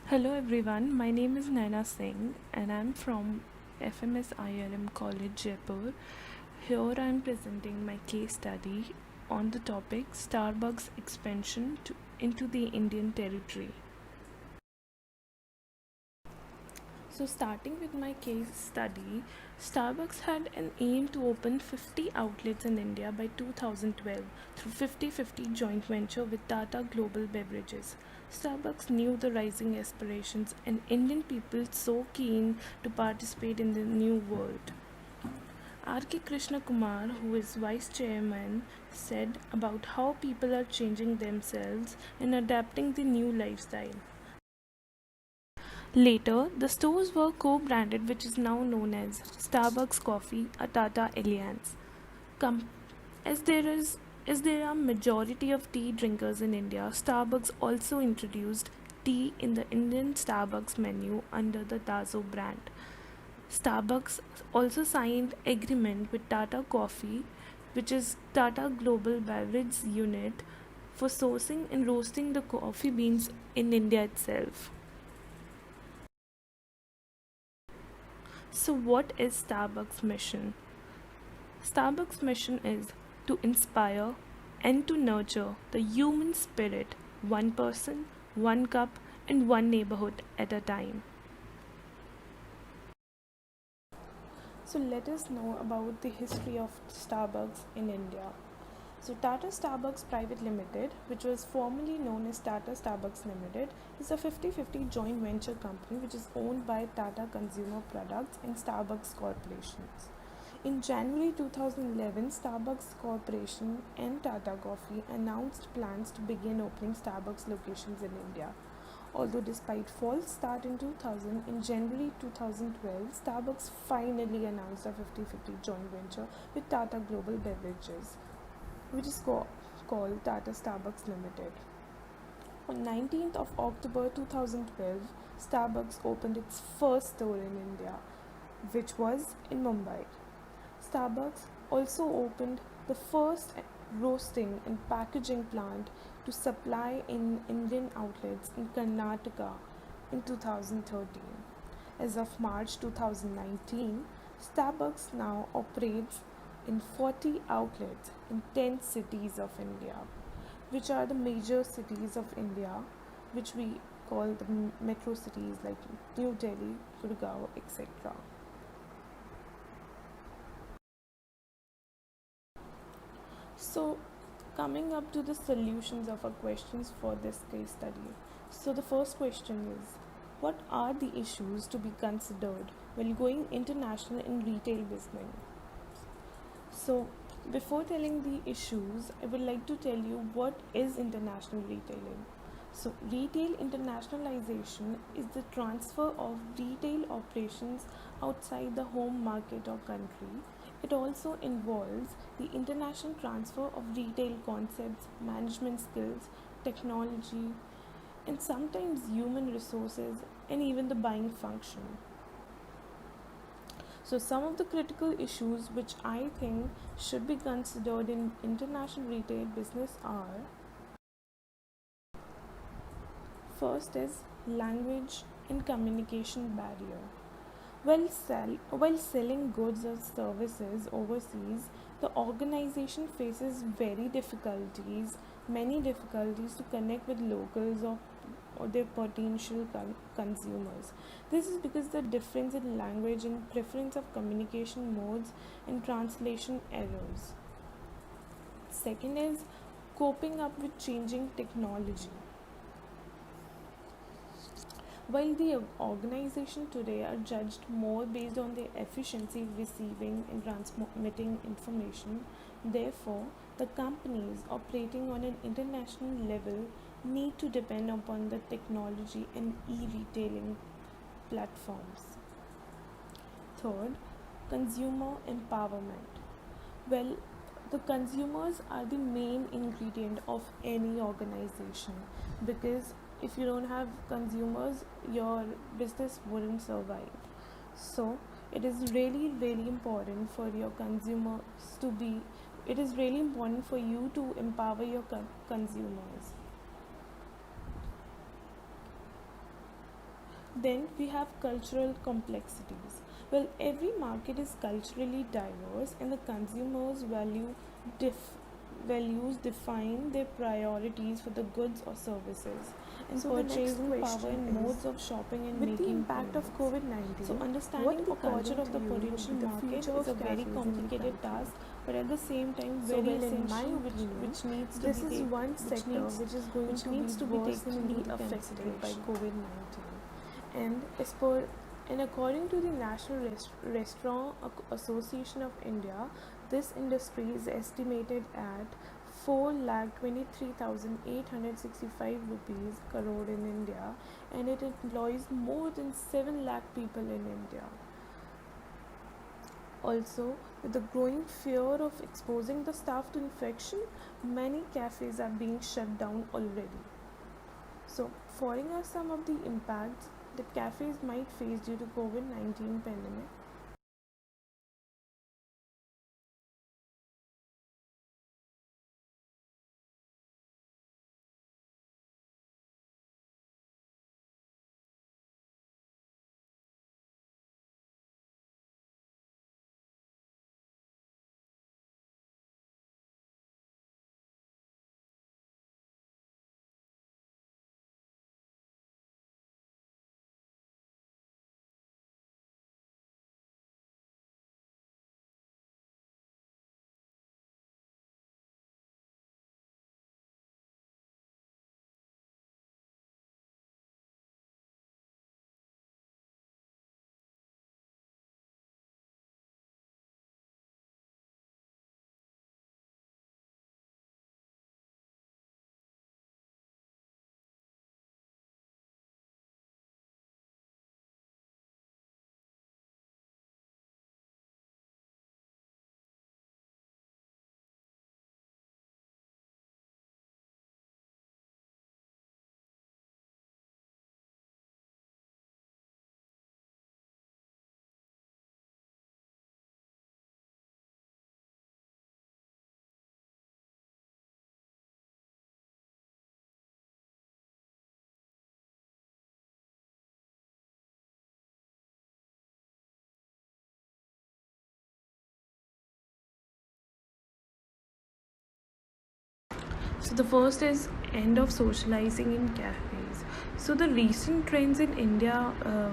Hello everyone, my name is Naina Singh and I'm from FMS IRM College Jaipur. Here I'm presenting my case study on the topic Starbucks expansion into the Indian territory. So, starting with my case study, Starbucks had an aim to open 50 outlets in India by 2012 through 50-50 joint venture with Tata Global Beverages. Starbucks knew the rising aspirations and Indian people so keen to participate in the new world. R.K. Krishna Kumar, who is vice chairman, said about how people are changing themselves and adapting the new lifestyle. Later, the stores were co-branded, which is now known as Starbucks Coffee, a Tata Alliance. Com- as there are majority of tea drinkers in India, Starbucks also introduced tea in the Indian Starbucks menu under the Tazo brand. Starbucks also signed agreement with Tata Coffee, which is Tata Global Beverage Unit, for sourcing and roasting the coffee beans in India itself. So, what is Starbucks' mission? Starbucks' mission is to inspire and to nurture the human spirit, one person, one cup, and one neighborhood at a time. So, let us know about the history of Starbucks in India. So, Tata Starbucks Private Limited, which was formerly known as Tata Starbucks Limited, is a 50-50 joint venture company which is owned by Tata Consumer Products and Starbucks Corporations. In January 2011, Starbucks Corporation and Tata Coffee announced plans to begin opening Starbucks locations in India. Although despite false start in 2000, in January 2012, Starbucks finally announced a 50-50 joint venture with Tata Global Beverages, which is called Tata Starbucks Limited. On 19th of October 2012, Starbucks opened its first store in India, which was in Mumbai. Starbucks also opened the first roasting and packaging plant to supply in Indian outlets in Karnataka in 2013. As of March 2019, Starbucks now operates in 40 outlets in 10 cities of India, which are the major cities of India, which we call the metro cities like New Delhi, Gurgaon, etc. So, coming up to the solutions of our questions for this case study. So, the first question is, what are the issues to be considered while going international in retail business? So, before telling the issues, I would like to tell you what is international retailing. So, retail internationalization is the transfer of retail operations outside the home market or country. It also involves the international transfer of retail concepts, management skills, technology, and sometimes human resources, and even the buying function. So, some of the critical issues which I think should be considered in international retail business are: first is language and communication barrier. While selling goods or services overseas, the organization faces many difficulties to connect with locals or their potential consumers. This is because the difference in language and preference of communication modes and translation errors. Second is coping up with changing technology. While the organization today are judged more based on their efficiency receiving and transmitting information, therefore, the companies operating on an international level need to depend upon the technology and e-retailing platforms. Third, consumer empowerment. Well, the consumers are the main ingredient of any organization, because if you don't have consumers, your business wouldn't survive. So, it is really important for your consumers to be, it is really important for you to empower your consumers. Then we have cultural complexities. Well, every market is culturally diverse, and the consumers' values define their priorities for the goods or services, and So the next purchasing power question and is, modes of shopping and with the making impact of payments. COVID-19, So, what understanding the culture according of to the you would potential be the market future is of a very cafes in the complicated country? task, but at the same time So, very well, in my essential, opinion, which needs to this be is one sector which is going which to be needs to be taken worstly into the affected by consideration. COVID-19. And as per and according to the National Restaurant Association of India, this industry is estimated at 4,23,865 rupees crore in India, and it employs more than 7 lakh people in India. Also, with the growing fear of exposing the staff to infection, many cafes are being shut down already. So, following are some of the impacts that cafes might face due to COVID-19 pandemic. So the first is end of socializing in cafes. So the recent trends in India,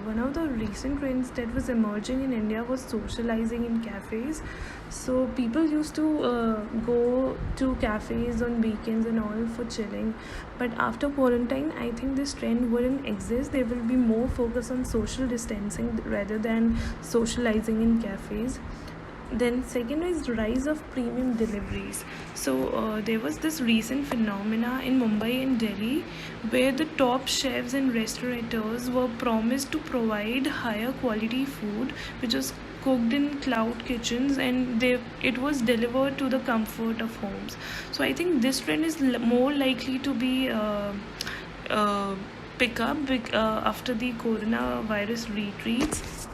one of the recent trends that was emerging in India was socializing in cafes. So people used to go to cafes on weekends and all for chilling. But after quarantine, I think this trend wouldn't exist. There will be more focus on social distancing rather than socializing in cafes. Then second is rise of premium deliveries. So there was this recent phenomena in Mumbai and Delhi where the top chefs and restaurateurs were promised to provide higher quality food which was cooked in cloud kitchens, and it was delivered to the comfort of homes. So I think this trend is more likely to be uh, pick up after the coronavirus retreats.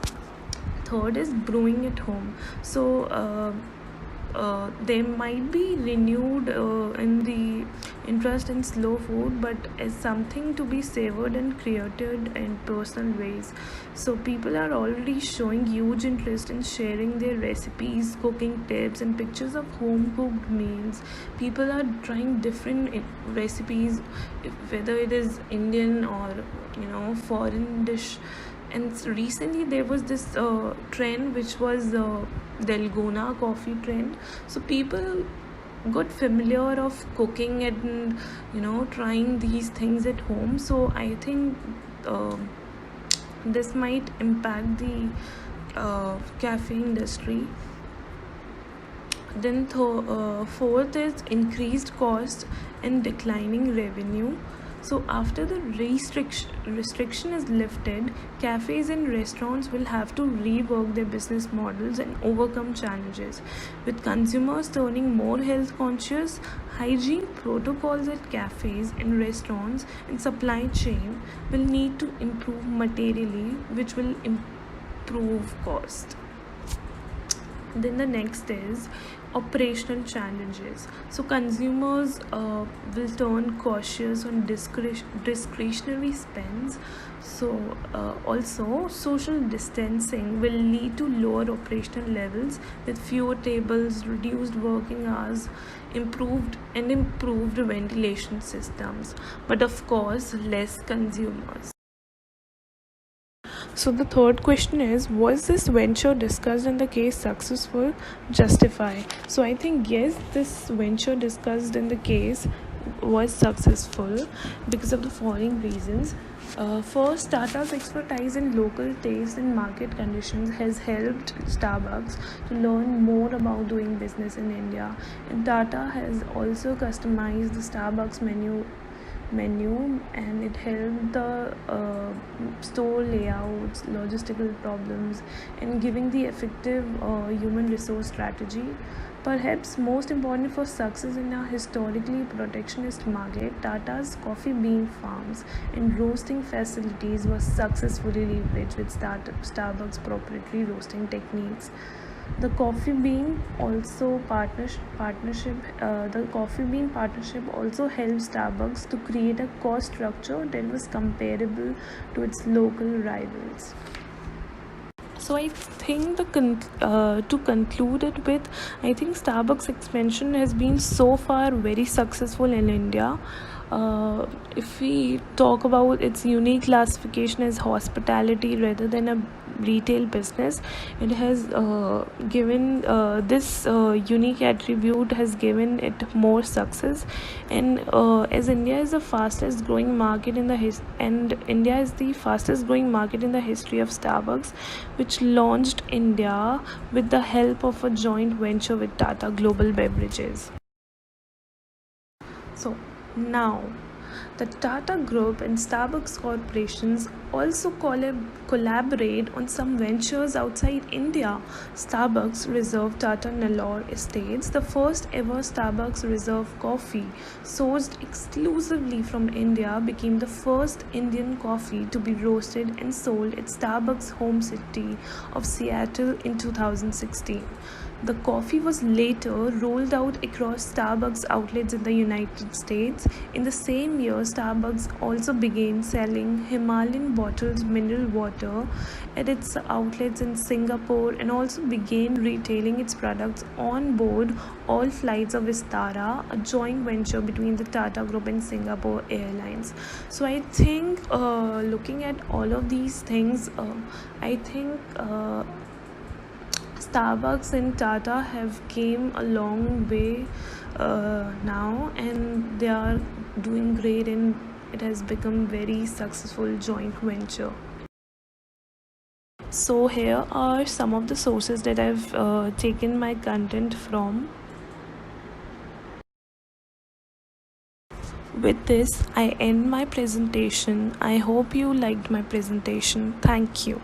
Third is brewing at home. So there might be renewed in the interest in slow food, but as something to be savored and created in personal ways. So people are already showing huge interest in sharing their recipes, cooking tips, and pictures of home cooked meals. People are trying different recipes, whether it is Indian or foreign dish. And recently there was this trend which was Dalgona coffee trend. So people got familiar of cooking and trying these things at home. So I think uh, this might impact the cafe industry. Then fourth is increased cost and declining revenue. So after the restriction is lifted, cafes and restaurants will have to rework their business models and overcome challenges. With consumers turning more health conscious, hygiene protocols at cafes and restaurants and supply chain will need to improve materially, which will improve cost. Then the next is Operational challenges. So consumers will turn cautious on discretionary spends. So also social distancing will lead to lower operational levels with fewer tables, reduced working hours, improved ventilation systems, but of course less consumers. So the third question is, was this venture discussed in the case successful? Justify. So I think yes, this venture discussed in the case was successful because of the following reasons. First, Tata's expertise in local taste and market conditions has helped Starbucks to learn more about doing business in India. And Tata has also customized the Starbucks menu and it helped the store layouts, logistical problems, and giving the effective human resource strategy. Perhaps most important for success in a historically protectionist market, Tata's coffee bean farms and roasting facilities were successfully leveraged with Starbucks proprietary roasting techniques. The coffee bean partnership also helped Starbucks to create a cost structure that was comparable to its local rivals. So I think to conclude it with, I think Starbucks expansion has been so far very successful in India. If we talk about its unique classification as hospitality rather than a retail business, it has given this unique attribute has given it more success. And as India is the fastest growing market in the India is the fastest growing market in the history of Starbucks, which launched India with the help of a joint venture with Tata Global Beverages. So now, the Tata Group and Starbucks corporations also collaborate on some ventures outside India. Starbucks Reserve Tata Nellore Estates, the first ever Starbucks Reserve coffee sourced exclusively from India, became the first Indian coffee to be roasted and sold at Starbucks' home city of Seattle in 2016. The coffee was later rolled out across Starbucks outlets in the United States. In the same year, Starbucks also began selling Himalayan bottled mineral water at its outlets in Singapore and also began retailing its products on board all flights of Vistara, a joint venture between the Tata Group and Singapore Airlines. So I think looking at all of these things, I think Starbucks and Tata have came a long way now, and they are doing great, and it has become very successful joint venture. So here are some of the sources that I've taken my content from. With this, I end my presentation. I hope you liked my presentation. Thank you.